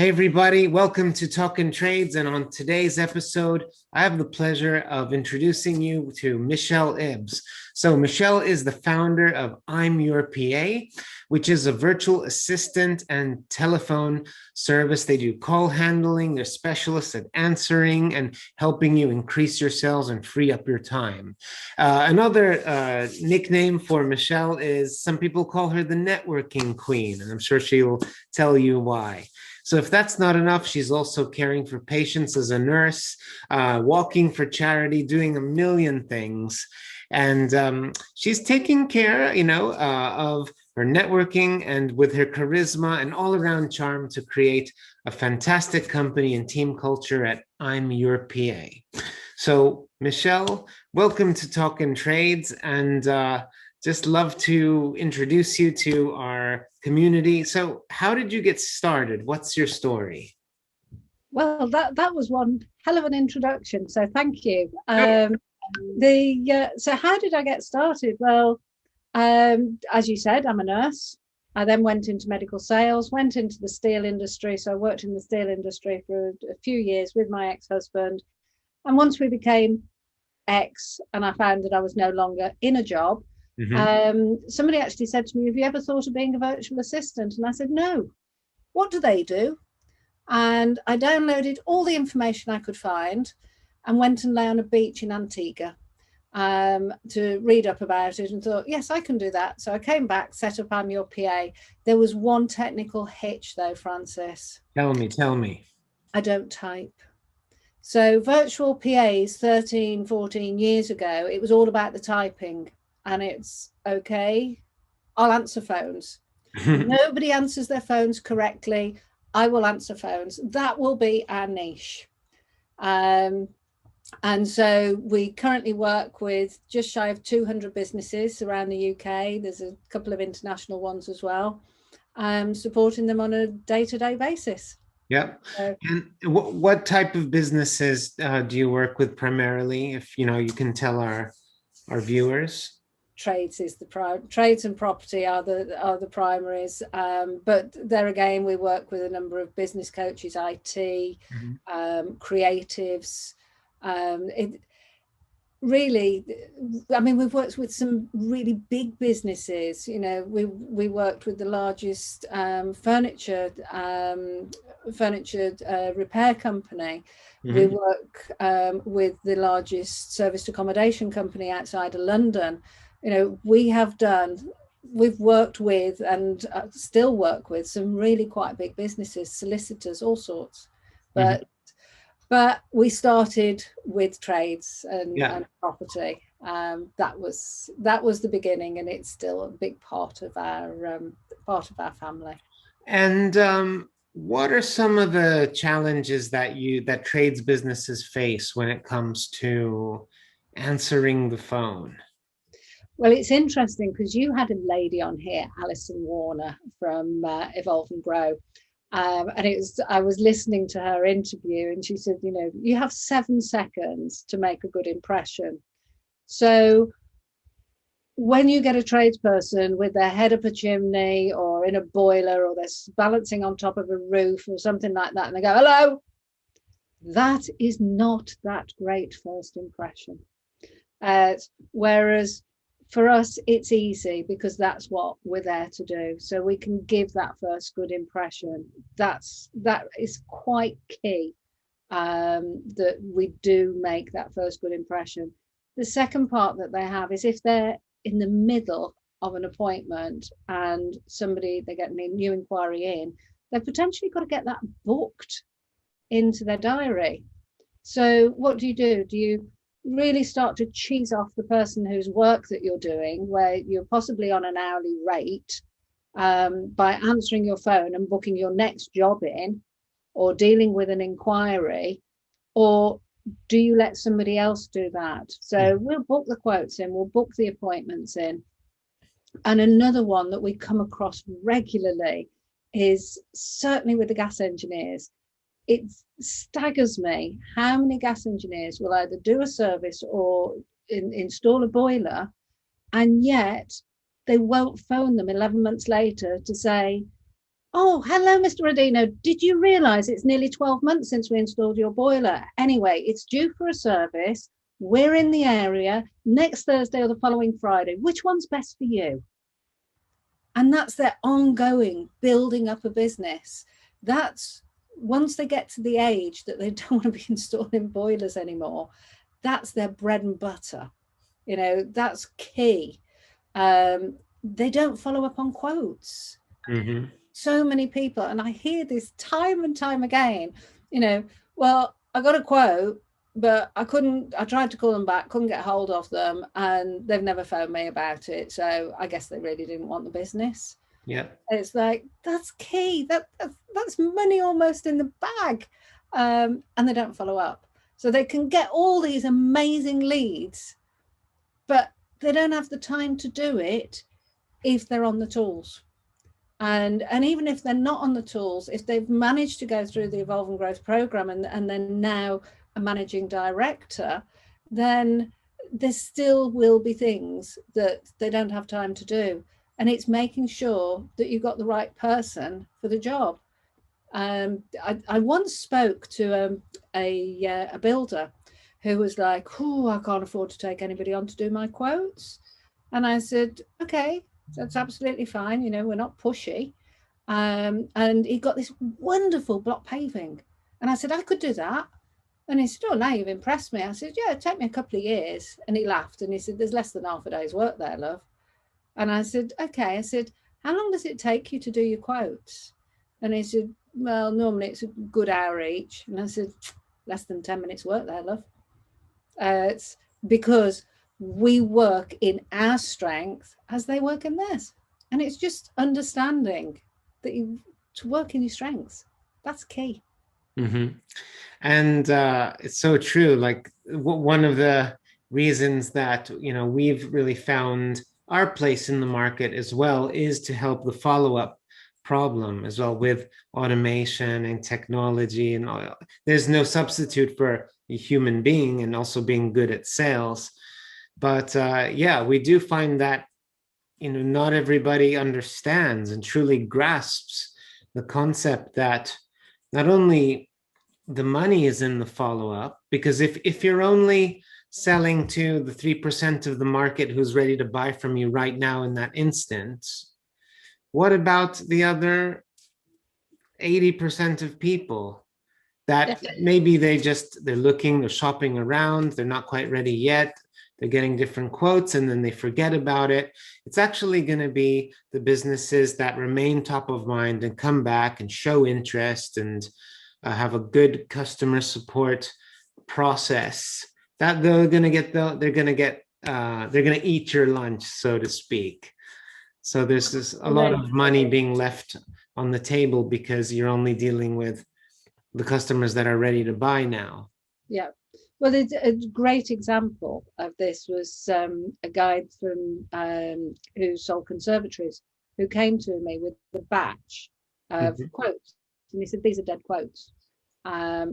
Hey everybody, welcome to Talkin Trades. And on today's episode, I have the pleasure of introducing you to Michele Ibbs. So Michele is the founder of I'm Your PA, which is a virtual assistant and telephone service. They do call handling. They're specialists at answering and helping you increase your sales and free up your time. Another nickname for Michele is some people call her the networking queen, and I'm sure she will tell you why. So if that's not enough, she's also caring for patients as a nurse, walking for charity, doing a million things. And she's taking care, of her networking and with her charisma and all around charm to create a fantastic company and team culture at I'm Your PA. So Michele, welcome to Talkin Trades, and just love to introduce you to our community. So how did you get started? What's your story? Well, that was one hell of an introduction. So thank you. So how did I get started? Well, as you said, I'm a nurse. I then went into medical sales, went into the steel industry. So I worked in the steel industry for a few years with my ex-husband. And once we became ex and I found that I was no longer in a job, somebody actually said to me, have you ever thought of being a virtual assistant? And I said, no. What do they do? And I downloaded all the information I could find and went and lay on a beach in Antigua to read up about it, and thought, yes, I can do that. So I came back, set up I'm Your PA. There was one technical hitch though, Francis. Tell me. I don't type. So virtual PAs 13, 14 years ago, it was all about the typing. And it's okay, I'll answer phones. Nobody answers their phones correctly. I will answer phones. That will be our niche. And so we currently work with just shy of 200 businesses around the UK. There's a couple of international ones as well, supporting them on a day-to-day basis. Yep. And what type of businesses do you work with primarily? If you can tell our viewers. Trades is the trades and property are the primaries, but there again we work with a number of business coaches, IT, creatives. It really, I mean, we've worked with some really big businesses. We worked with the largest furniture repair company. We work with the largest serviced accommodation company outside of London. We've worked with and still work with some really quite big businesses, solicitors, all sorts. But we started with trades and property. That was the beginning, and it's still a big part of our family. And what are some of the challenges that trades businesses face when it comes to answering the phone? Well, it's interesting because you had a lady on here, Alison Warner from Evolve and Grow. And I was listening to her interview, and she said, you have 7 seconds to make a good impression. So when you get a tradesperson with their head up a chimney or in a boiler, or they're balancing on top of a roof or something like that, and they go, hello, that is not that great first impression. Whereas for us, it's easy because that's what we're there to do. So we can give that first good impression. That is quite key, that we do make that first good impression. The second part that they have is if they're in the middle of an appointment and they get a new inquiry in, they've potentially got to get that booked into their diary. So what do? Do you really start to cheese off the person whose work that you're doing, where you're possibly on an hourly rate, by answering your phone and booking your next job in, or dealing with an inquiry, or do you let somebody else do that? So we'll book the quotes in, we'll book the appointments in. And another one that we come across regularly is certainly with the gas engineers. It staggers me how many gas engineers will either do a service or install a boiler, and yet they won't phone them 11 months later to say, Oh, hello, Mr. Rodino. Did you realize it's nearly 12 months since we installed your boiler? Anyway, it's due for a service. We're in the area next Thursday or the following Friday. Which one's best for you? And that's their ongoing building up a business. That's once they get to the age that they don't want to be installing boilers anymore, that's their bread and butter. That's key. They don't follow up on quotes. Mm-hmm. So many people, and I hear this time and time again, well, I got a quote, but I tried to call them back, couldn't get hold of them, and they've never phoned me about it. So I guess they really didn't want the business. Yeah. It's like, that's key. That's money almost in the bag. And they don't follow up. So they can get all these amazing leads, but they don't have the time to do it if they're on the tools. And even if they're not on the tools, if they've managed to go through the Evolve and Growth program and then now a managing director, then there still will be things that they don't have time to do. And it's making sure that you've got the right person for the job. I once spoke to a builder who was like, oh, I can't afford to take anybody on to do my quotes. And I said, okay, that's absolutely fine. We're not pushy. And he got this wonderful block paving. And I said, I could do that. And he said, oh, now you've impressed me. I said, yeah, it'd take me a couple of years. And he laughed and he said, there's less than half a day's work there, love. And I said, okay. I said, how long does it take you to do your quotes? And he said, well, normally it's a good hour each. And I said, less than 10 minutes work there, love. It's because we work in our strength as they work in theirs. And it's just understanding that to work in your strengths. That's key. Mm-hmm. And it's so true. Like one of the reasons that, we've really found our place in the market as well is to help the follow-up problem as well with automation and technology and all. There's no substitute for a human being and also being good at sales. But yeah, we do find that, not everybody understands and truly grasps the concept that not only the money is in the follow-up, because if you're only selling to the 3% of the market who's ready to buy from you right now in that instant, what about the other 80% of people that maybe they're looking, they're shopping around, they're not quite ready yet, they're getting different quotes and then they forget about it. It's actually going to be the businesses that remain top of mind and come back and show interest and have a good customer support process that they're going to eat your lunch, so to speak. So there's a lot of money being left on the table because you're only dealing with the customers that are ready to buy now. Yeah. Well, a great example of this was a guy from who sold conservatories who came to me with a batch of quotes. And he said, these are dead quotes.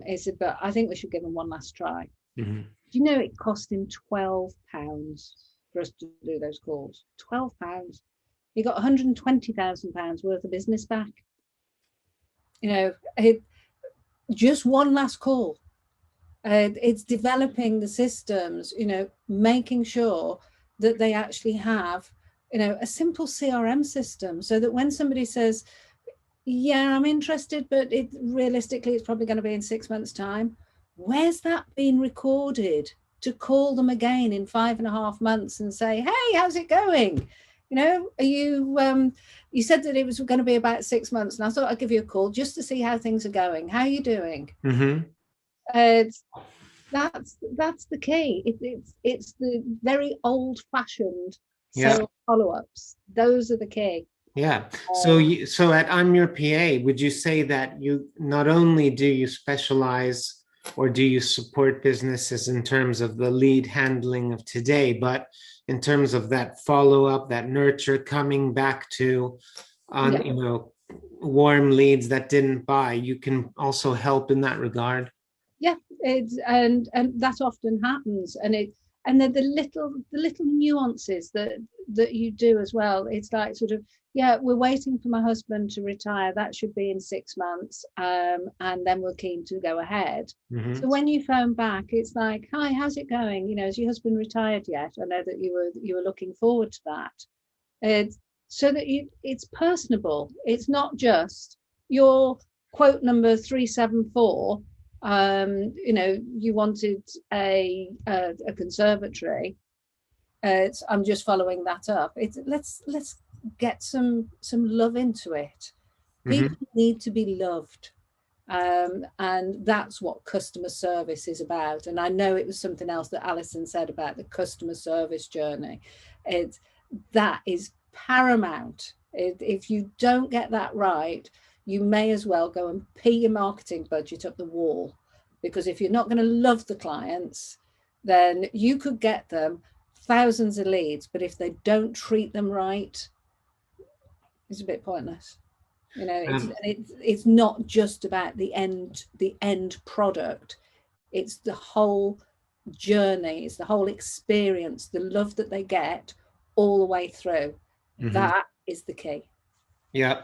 He said, but I think we should give them one last try. Mm-hmm. Do you know it cost him £12 for us to do those calls? £12. He got £120,000 worth of business back. Just one last call. It's developing the systems, making sure that they actually have, a simple CRM system so that when somebody says, yeah, I'm interested, but realistically, it's probably going to be in 6 months' time. Where's that been recorded to call them again in 5.5 months and say, hey, how's it going? Are you, you said that it was going to be about 6 months, and I thought I'd give you a call just to see how things are going. How are you doing? Mm-hmm. That's the key. It's the very old-fashioned follow-ups. Those are the key. Yeah. So at I'm Your PA, would you say that you not only do you specialize or do you support businesses in terms of the lead handling of today, but in terms of that follow-up, that nurture, coming back to warm leads that didn't buy, you can also help in that regard? Yeah, and that often happens, and then the little nuances that you do as well. It's like sort of, Yeah, we're waiting for my husband to retire. That should be in 6 months. And then we're keen to go ahead. So Hmm. when you phone back, it's like, hi, how's it going? You know, has your husband retired yet? I know that you were looking forward to that. It's so that it's personable. It's not just your quote number 374. You wanted a conservatory. I'm just following that up. It's let's get some love into it. Hmm. People need to be loved. And that's what customer service is about. And I know it was something else that Alison said about the customer service journey. It's that is paramount. If you don't get that right, you may as well go and pay your marketing budget up the wall. Because if you're not going to love the clients, then you could get them thousands of leads, but if they don't treat them right, it's a bit pointless. You know, Um, it's not just about the end product. It's the whole journey, it's the whole experience, the love that they get all the way through. mhm. That is the key. Yeah,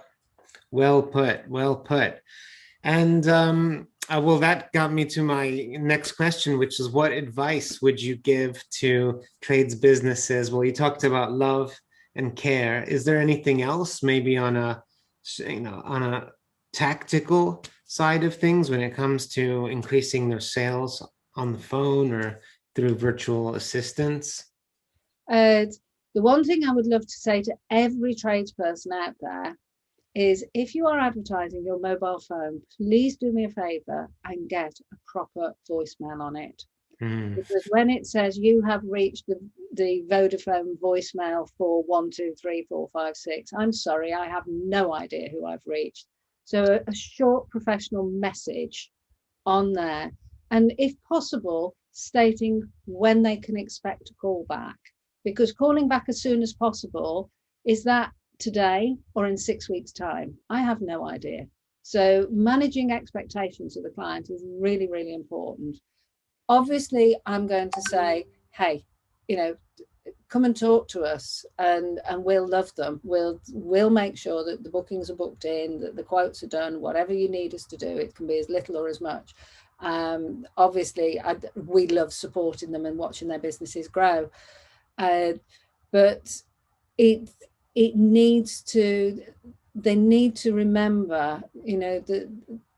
well put, well put. And well, that got me to my next question, which is what advice would you give to trades businesses? Well, you talked about love and care. Is there anything else, maybe on a tactical side of things when it comes to increasing their sales on the phone or through virtual assistants? Uh, the one thing I would love to say to every tradesperson out there is if you are advertising your mobile phone, please do me a favor and get a proper voicemail on it. Mm, Because when it says you have reached the Vodafone voicemail for 123 456, I'm sorry, I have no idea who I've reached. So a short professional message on there, and if possible, stating when they can expect a call back. Because calling back as soon as possible, is that today or in 6 weeks' time? I have no idea. So managing expectations of the client is really, really important. Obviously, I'm going to say, hey, you know, come and talk to us, and we'll love them. We'll make sure that the bookings are booked in, that the quotes are done, whatever you need us to do. It can be as little or as much. Obviously, we love supporting them and watching their businesses grow, but it it needs to they need to remember,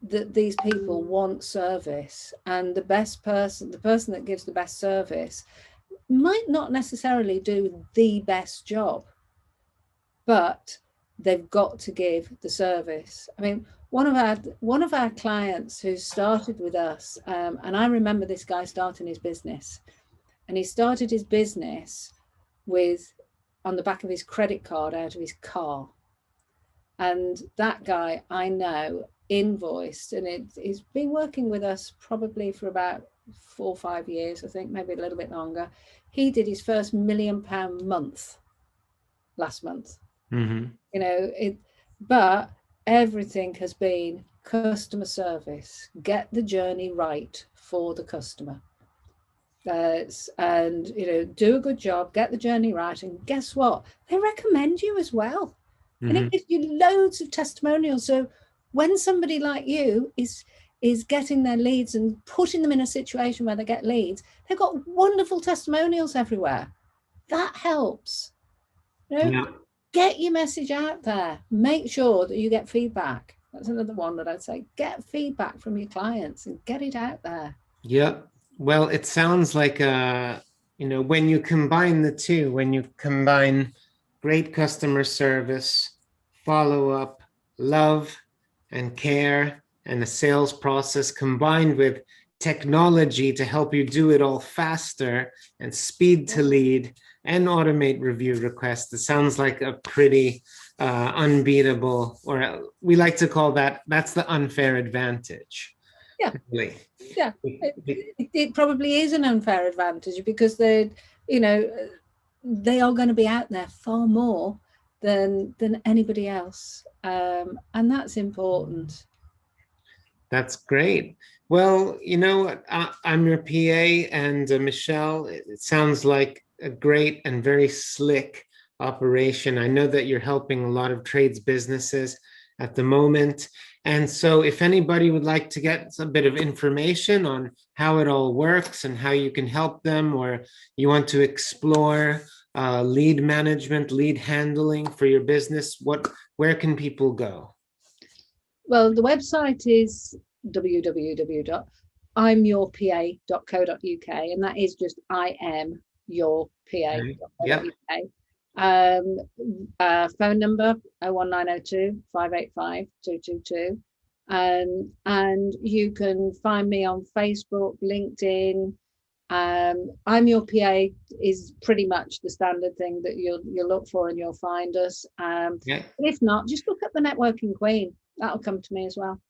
that these people want service, and the person that gives the best service might not necessarily do the best job, but they've got to give the service. I mean, one of our clients who started with us, and I remember this guy starting his business, and he started his business with on the back of his credit card out of his car. And that guy I know invoiced, and he's been working with us probably for about 4 or 5 years, I think, maybe a little bit longer. He did his first £1 million month last month. mhm. But everything has been customer service. Get the journey right for the customer. And do a good job, get the journey right, and guess what? They recommend you as well, and it Mhm. gives you loads of testimonials. So when somebody like you is getting their leads and putting them in a situation where they get leads, they've got wonderful testimonials everywhere. That helps. You know, Yeah. get your message out there. Make sure that you get feedback. That's another one that I'd say. Get feedback from your clients and get it out there. Yeah. Well, it sounds like when you combine the two, when you combine great customer service, follow up, love and care, and a sales process combined with technology to help you do it all faster and speed to lead and automate review requests, it sounds like a pretty unbeatable, or we like to call that's the unfair advantage. Yeah. Really. Yeah, it probably is an unfair advantage because you know, they are going to be out there far more than anybody else, and that's important. That's great. Well, I'm your PA, and Michelle, it sounds like a great and very slick operation. I know that you're helping a lot of trades businesses at the moment. And so if anybody would like to get a bit of information on how it all works and how you can help them, or you want to explore lead management, lead handling for your business, where can people go? Well, the website is www.imyourpa.co.uk, and that is just I am your Okay. Yep. pa.co.uk. Phone number 01902 585 222. And you can find me on Facebook, LinkedIn. I'm your PA is pretty much the standard thing that you'll look for, and you'll find us. Yeah. If not, just look up the Networking Queen. That'll come to me as well.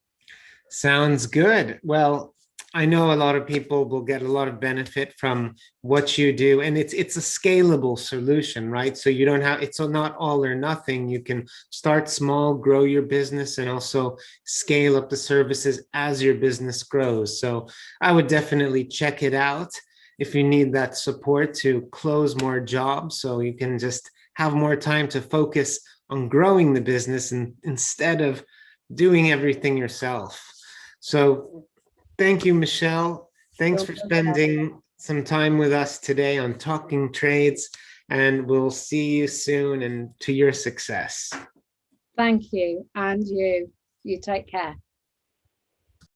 Sounds good. Well, I know a lot of people will get a lot of benefit from what you do, and it's a scalable solution, right? So you don't have, it's not all or nothing. You can start small, grow your business, and also scale up the services as your business grows. So I would definitely check it out if you need that support to close more jobs, so you can just have more time to focus on growing the business and instead of doing everything yourself. So thank you, Michele. Thanks for spending some time with us today on Talking Trades, and we'll see you soon and to your success. Thank you. And you take care.